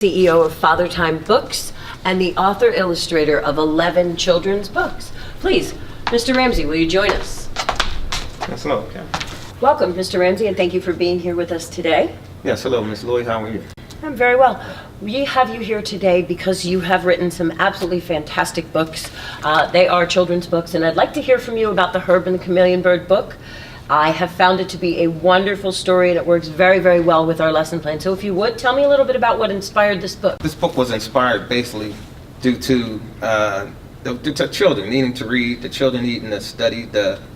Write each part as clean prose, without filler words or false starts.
CEO of Father Time Books and the author-illustrator of 11 children's books. Please, Mr. Ramsey, will you join us? Yes, hello. Okay. Welcome, Mr. Ramsey, and thank you for being here with us today. Yes, hello, Ms. Lloyd. How are you? I'm very well. We have you here today because you have written some absolutely fantastic books. They are children's books, and I'd like to hear from you about the Herb and the Chameleon Bird book. I have found it to be a wonderful story, and it works very, very well with our lesson plan. So if you would, tell me a little bit about what inspired this book. This book was inspired basically due to children needing to read, the children needing to study,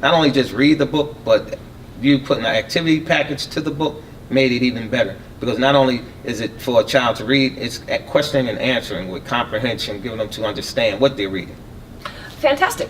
not only just read the book, but you putting an activity package to the book made it even better. Because not only is it for a child to read, it's at questioning and answering with comprehension, giving them to understand what they're reading. Fantastic.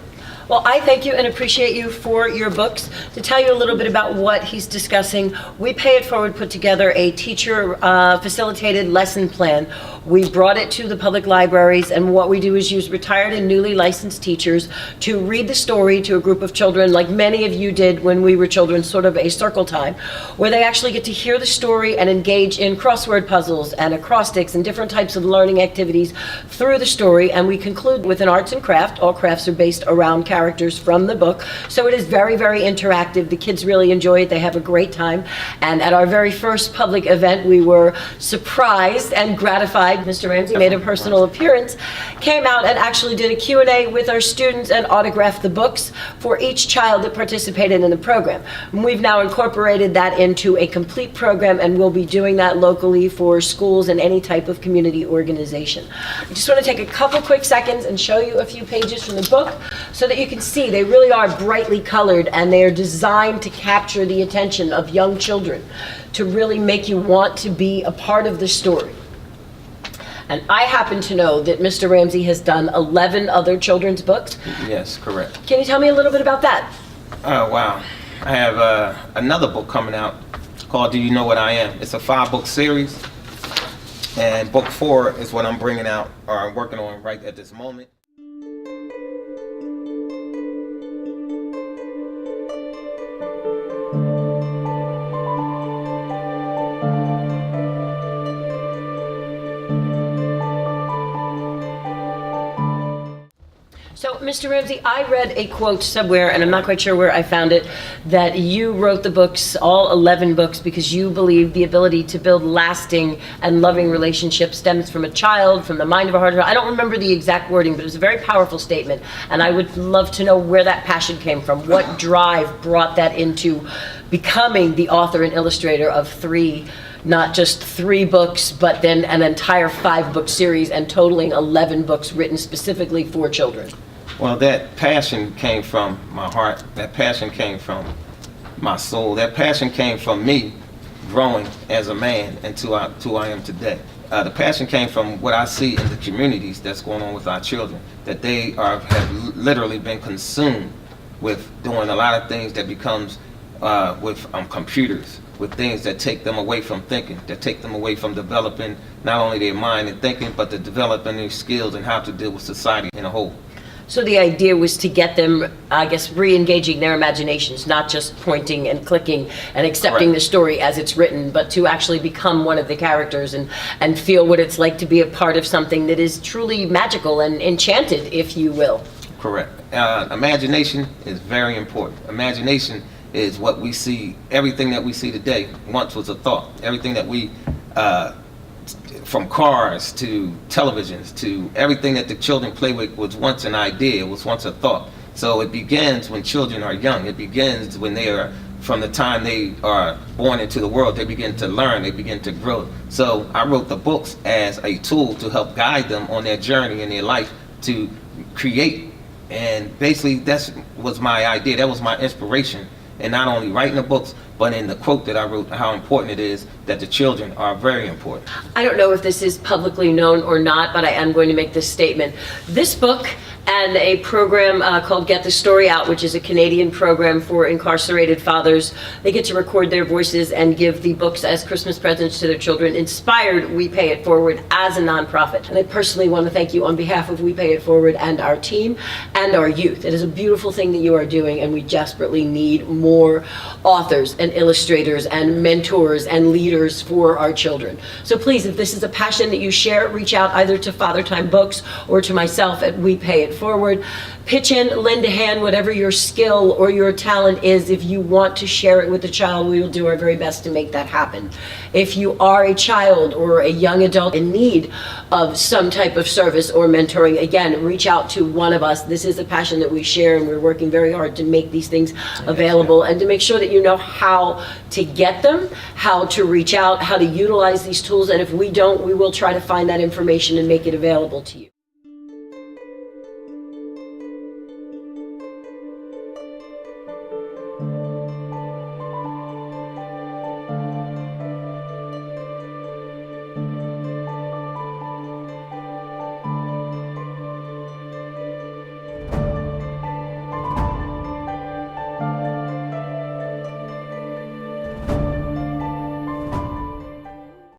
Well, I thank you and appreciate you for your books. To tell you a little bit about what he's discussing, We Pay It Forward put together a teacher facilitated lesson plan. We brought it to the public libraries, and what we do is use retired and newly licensed teachers to read the story to a group of children, like many of you did when we were children, sort of a circle time, where they actually get to hear the story and engage in crossword puzzles and acrostics and different types of learning activities through the story. And we conclude with an arts and craft. All crafts are based around characters from the book. So it is very, very interactive. The kids really enjoy it. They have a great time. And at our very first public event, we were surprised and gratified. Mr. Ramsey made a personal appearance, came out and actually did a Q&A with our students and autographed the books for each child that participated in the program. And we've now incorporated that into a complete program, and we'll be doing that locally for schools and any type of community organization. I just want to take a couple quick seconds and show you a few pages from the book so that you can see they really are brightly colored, and they are designed to capture the attention of young children, to really make you want to be a part of the story. And I happen to know that Mr. Ramsey has done 11 other children's books. Yes, correct. Can you tell me a little bit about that? Oh, wow. I have another book coming out called Do You Know What I Am? It's a 5-book series, and book 4 is what I'm bringing out, or I'm working on right at this moment. So, Mr. Ramsey, I read a quote somewhere, and I'm not quite sure where I found it, that you wrote the books, all 11 books, because you believe the ability to build lasting and loving relationships stems from a child, from the mind of a heart. I don't remember the exact wording, but it was a very powerful statement, and I would love to know where that passion came from. What drive brought that into becoming the author and illustrator of 3, not just 3 books, but then an entire 5-book series and totaling 11 books written specifically for children? Well, that passion came from my heart. That passion came from my soul. That passion came from me growing as a man into who I am today. The passion came from what I see in the communities that's going on with our children, that they have literally been consumed with doing a lot of things that becomes with computers, with things that take them away from thinking, that take them away from developing not only their mind and thinking, but to developing their skills and how to deal with society in a whole. So the idea was to get them, I guess, re-engaging their imaginations, not just pointing and clicking and accepting the story as it's written, but to actually become one of the characters and feel what it's like to be a part of something that is truly magical and enchanted, if you will. Correct. Imagination is very important. Imagination is what we see. Everything that we see today once was a thought. Everything that we from cars to televisions to everything that the children play with was once an idea, was once a thought. So it begins when children are young. It begins when they are, from the time they are born into the world, they begin to learn, they begin to grow. So I wrote the books as a tool to help guide them on their journey in their life to create. And basically that was my idea, that was my inspiration. And not only writing the books, but in the quote that I wrote, how important it is that the children are very important. I don't know if this is publicly known or not, but I am going to make this statement. This book and a program called Get the Story Out, which is a Canadian program for incarcerated fathers. They get to record their voices and give the books as Christmas presents to their children. Inspired We Pay It Forward as a nonprofit. And I personally want to thank you on behalf of We Pay It Forward and our team and our youth. It is a beautiful thing that you are doing, and we desperately need more authors and illustrators and mentors and leaders for our children. So please, if this is a passion that you share, reach out either to Father Time Books or to myself at We Pay It Forward. Pitch in, lend a hand, whatever your skill or your talent is. If you want to share it with the child, we will do our very best to make that happen. If you are a child or a young adult in need of some type of service or mentoring, again, reach out to one of us. This is a passion that we share, and we're working very hard to make these things available and to make sure that you know how to get them, how to reach out, how to utilize these tools. And if we don't, we will try to find that information and make it available to you.